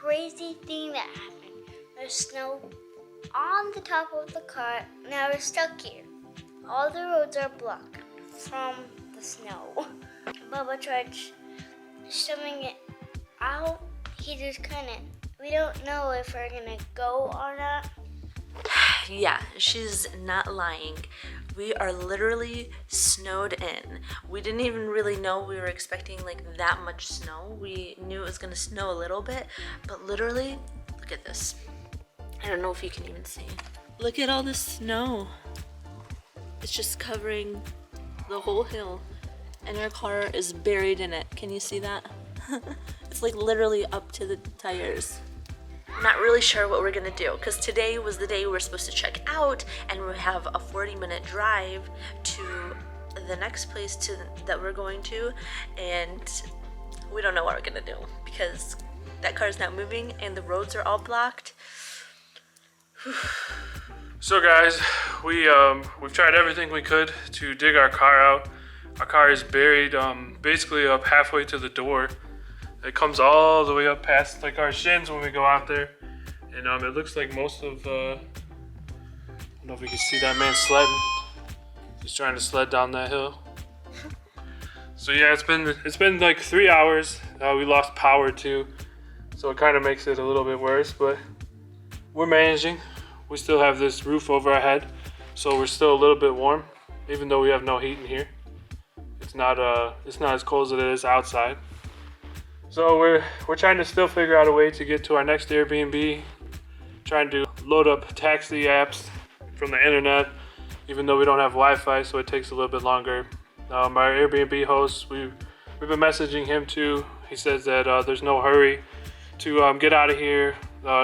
crazy thing that happened. There's snow on the top of the car. Now we're stuck here. All the roads are blocked from the snow. Bubba tried shoving it out. He just couldn't. We don't know if we're gonna go or not. Yeah, she's not lying. We are literally snowed in. We didn't even really know we were expecting like that much snow. We knew it was gonna snow a little bit, but literally, look at this. I don't know if you can even see. Look at all this snow. It's just covering the whole hill, and our car is buried in it. Can you see that? It's like literally up to the tires. I'm not really sure what we're gonna do because today was the day we were supposed to check out, and we have a 40-minute drive to the next place that we're going to, and we don't know what we're gonna do because that car is not moving and the roads are all blocked. So guys, we've tried everything we could to dig our car out. Our car is buried basically up halfway to the door. It comes all the way up past like our shins when we go out there, and it looks like most of I don't know if you can see that man sledding. He's trying to sled down that hill. So yeah, it's been like 3 hours. We lost power too, so it kind of makes it a little bit worse, but we're managing. We still have this roof over our head, so we're still a little bit warm, even though we have no heat in here. It's not as cold as it is outside. So we're trying to still figure out a way to get to our next Airbnb. Trying to load up taxi apps from the internet, even though we don't have Wi-Fi, so it takes a little bit longer. Our Airbnb host, we've been messaging him too. He says that there's no hurry to get out of here,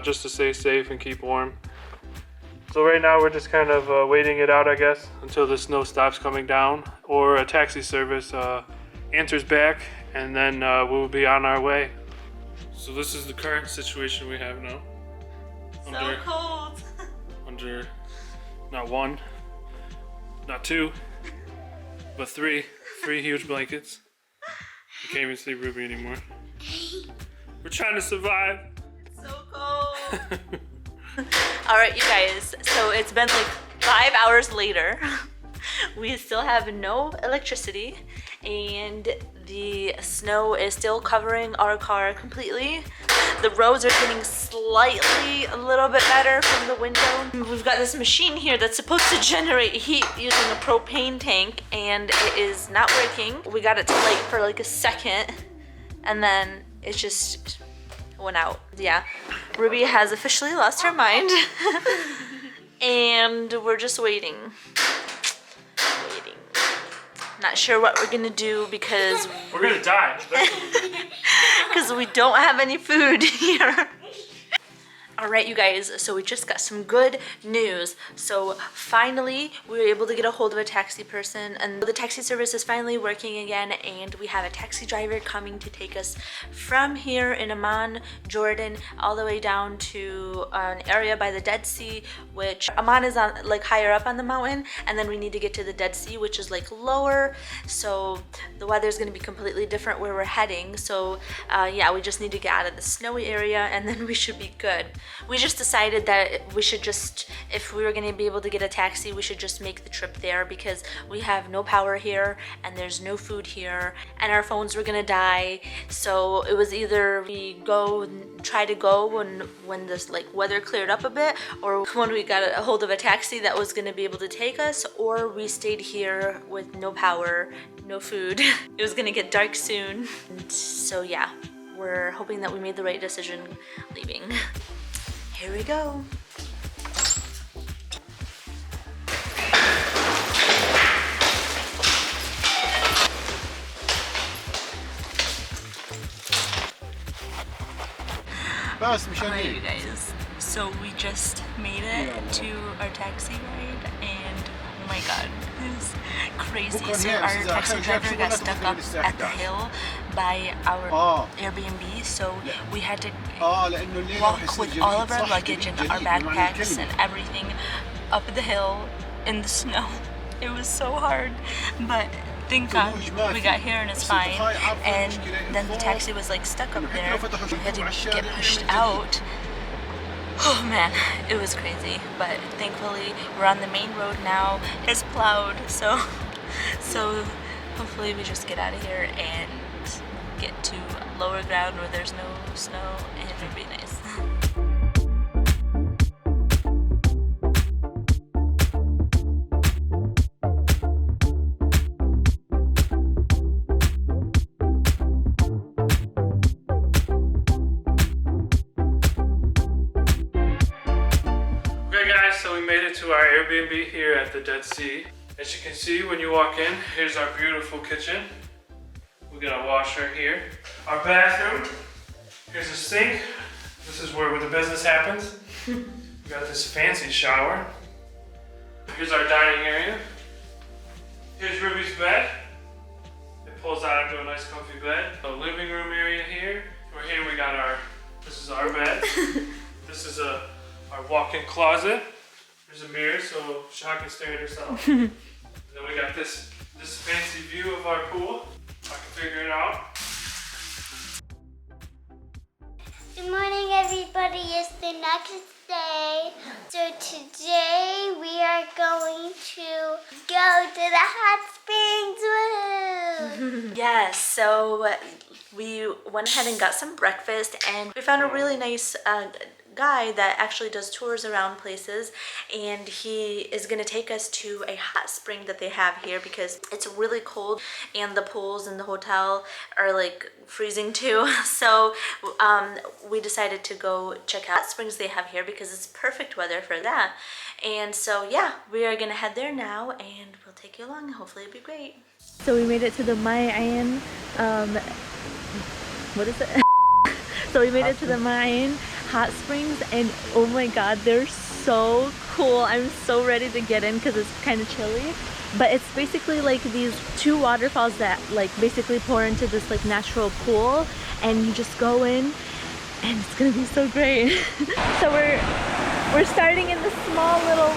just to stay safe and keep warm. So right now we're just kind of waiting it out, I guess, until the snow stops coming down or a taxi service answers back, and then we'll be on our way. So this is the current situation we have now. So cold. Under not one, not two, but three huge blankets. I can't even sleep Ruby anymore. We're trying to survive. It's so cold. All right, you guys, so it's been like 5 hours later. We still have no electricity, and the snow is still covering our car completely. The roads are getting slightly a little bit better from the window. We've got this machine here that's supposed to generate heat using a propane tank, and it is not working. We got it to light for like a second, and then it just went out. Yeah, Ruby has officially lost her mind. And we're just waiting. Not sure what we're gonna do because we're gonna die. because we don't have any food here. All right, you guys, so we just got some good news. So finally, we were able to get a hold of a taxi person, and the taxi service is finally working again, and we have a taxi driver coming to take us from here in Amman, Jordan, all the way down to an area by the Dead Sea, which Amman is on like higher up on the mountain, and then we need to get to the Dead Sea, which is like lower. So the weather is going to be completely different where we're heading. So yeah, we just need to get out of the snowy area, and then we should be good. We just decided that we should just, if we were going to be able to get a taxi, we should just make the trip there because we have no power here and there's no food here and our phones were going to die. So it was either we try to go when this like weather cleared up a bit, or when we got a hold of a taxi that was going to be able to take us, or we stayed here with no power, no food. It was going to get dark soon. And so yeah, we're hoping that we made the right decision leaving. Here we go. Alright, you guys, so we just made it to our taxi ride, and oh my god, it's crazy. So our taxi driver got stuck up at the hill by our Airbnb, so we had to walk with all of our luggage and our backpacks and everything up the hill in the snow. It was so hard, but thank God we got here and it's fine. And then the taxi was like stuck up there. We had to get pushed out. Oh man, it was crazy. But thankfully we're on the main road now. It's plowed, so hopefully we just get out of here and get to lower ground where there's no snow and it'll be nice. Okay guys, so we made it to our Airbnb here at the Dead Sea. As you can see when you walk in, here's our beautiful kitchen. We got a washer here. Our bathroom, here's a sink. This is where the business happens. We got this fancy shower. Here's our dining area. Here's Ruby's bed. It pulls out into a nice comfy bed. The living room area here. Over here we got this is our bed. This is our walk-in closet. There's a mirror so Shaw can stare at herself. And then we got this fancy view of our pool. I can figure it out. Good morning, everybody. It's the next day. So today we are going to go to the hot springs. Woo! Yes, so we went ahead and got some breakfast and we found a really nice guy that actually does tours around places, and he is going to take us to a hot spring that they have here because it's really cold and the pools in the hotel are like freezing too. So we decided to go check out springs they have here because it's perfect weather for that. And so yeah, we are going to head there now and we'll take you along. Hopefully it'll be great. So we made it to the Mayan what is it? So we made it to the Mayan hot springs and oh my god, they're so cool. I'm so ready to get in because it's kind of chilly, but it's basically like these two waterfalls that like basically pour into this like natural pool, and you just go in and it's gonna be so great. So we're starting in the small little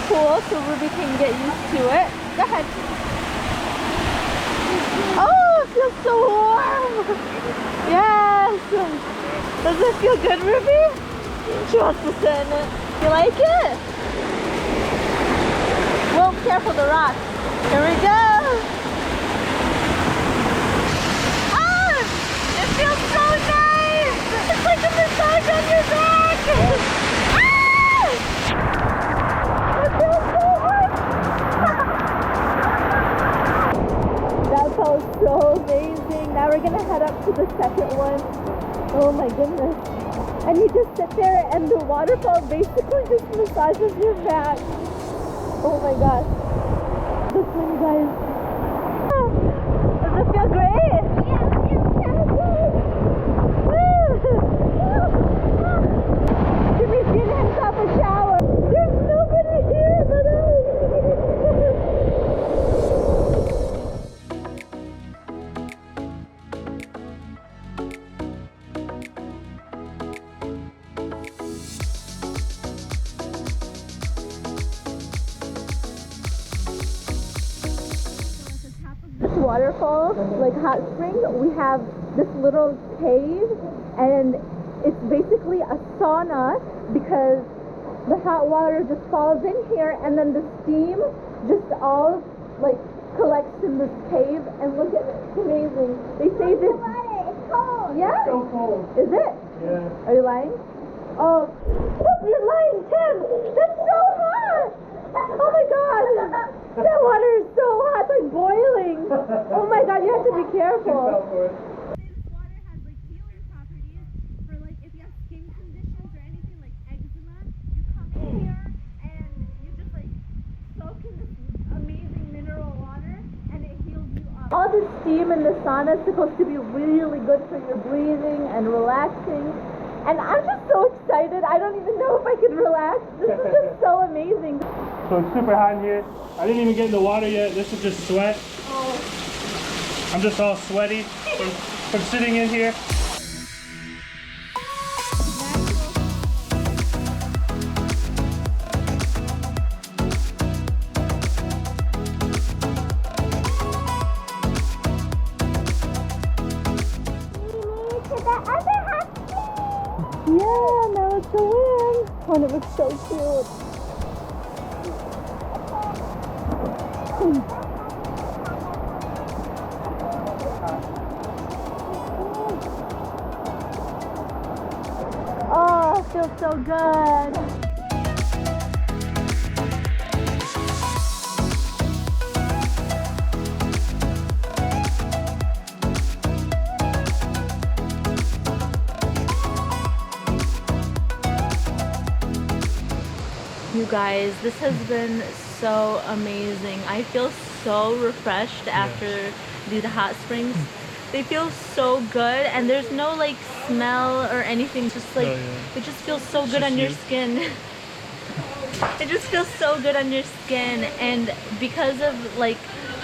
pool so Ruby can get used to it. Go ahead. Oh, it feels so warm. Yes. Does it feel good, Ruby? She wants to sit in it. You like it? Whoa, careful the rocks. Here we go. Ah! It feels so nice! It's like a massage on your back! Ah! It feels so good! That felt so amazing. Now we're gonna head up to the second one. Oh my goodness. And you just sit there and the waterfall basically just massages your back. Oh my gosh. This one, guys. Does it feel great? Yeah, it feels so good. Jimmy's getting himself a shower. There's nobody here but us. Waterfall, like hot spring, we have this little cave and it's basically a sauna because the hot water just falls in here and then the steam just all like collects in this cave, and look at it, it's amazing. They say this. It's cold. Yeah? It's so cold. Is it? Yeah. Are you lying? Oh, you're lying, Tim! That's so hot! Oh my god! That water is so hot, it's like boiling! Oh my god, you have to be careful. This water has like healing properties for like if you have skin conditions or anything like eczema, you come in here and you just like soak in this amazing mineral water and it heals you up. All the steam in the sauna is supposed to be really good for your breathing and relaxing. And I'm just so excited. I don't even know if I could relax. This is just so amazing. So it's super hot in here. I didn't even get in the water yet. This is just sweat. Oh. I'm just all sweaty from sitting in here. one, it was so cute. Oh, it feels so good. You guys, this has been so amazing. I feel so refreshed after the hot springs. They feel so good, and there's no like smell or anything. Just like it just feels so good on your skin. It just feels so good on your skin, and because of like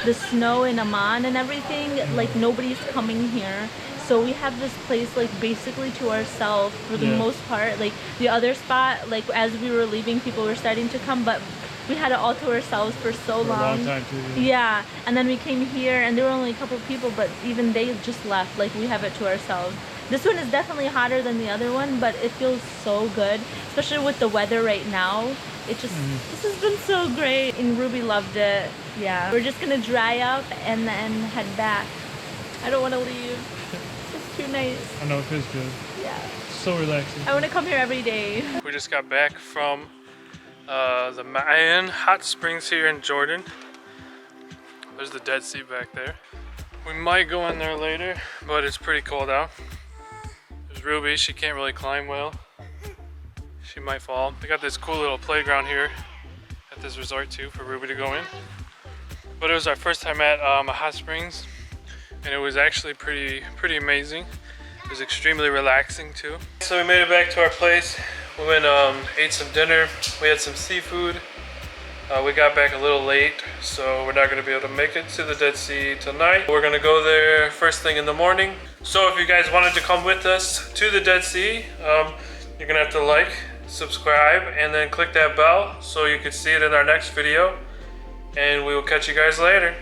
the snow in Amman and everything, like nobody's coming here. So we have this place like basically to ourselves for the most part. Like the other spot, like as we were leaving, people were starting to come, but we had it all to ourselves for so long. A long time too. Yeah, and then we came here, and there were only a couple of people, but even they just left. Like we have it to ourselves. This one is definitely hotter than the other one, but it feels so good, especially with the weather right now. It just this has been so great, and Ruby loved it. Yeah, we're just gonna dry up and then head back. I don't want to leave. It's too nice. I know, it feels good. Yeah. So relaxing. I want to come here every day. We just got back from the Mayan hot springs here in Jordan. There's the Dead Sea back there. We might go in there later, but it's pretty cold out. There's Ruby, she can't really climb well. She might fall. They got this cool little playground here at this resort too for Ruby to go in. But it was our first time at a hot springs, and it was actually pretty amazing. It was extremely relaxing too. So we made it back to our place. We went ate some dinner. We had some seafood. We got back a little late, so we're not going to be able to make it to the Dead Sea tonight. We're going to go there first thing in the morning. So if you guys wanted to come with us to the Dead Sea, you're going to have to like, subscribe, and then click that bell so you can see it in our next video. And we will catch you guys later.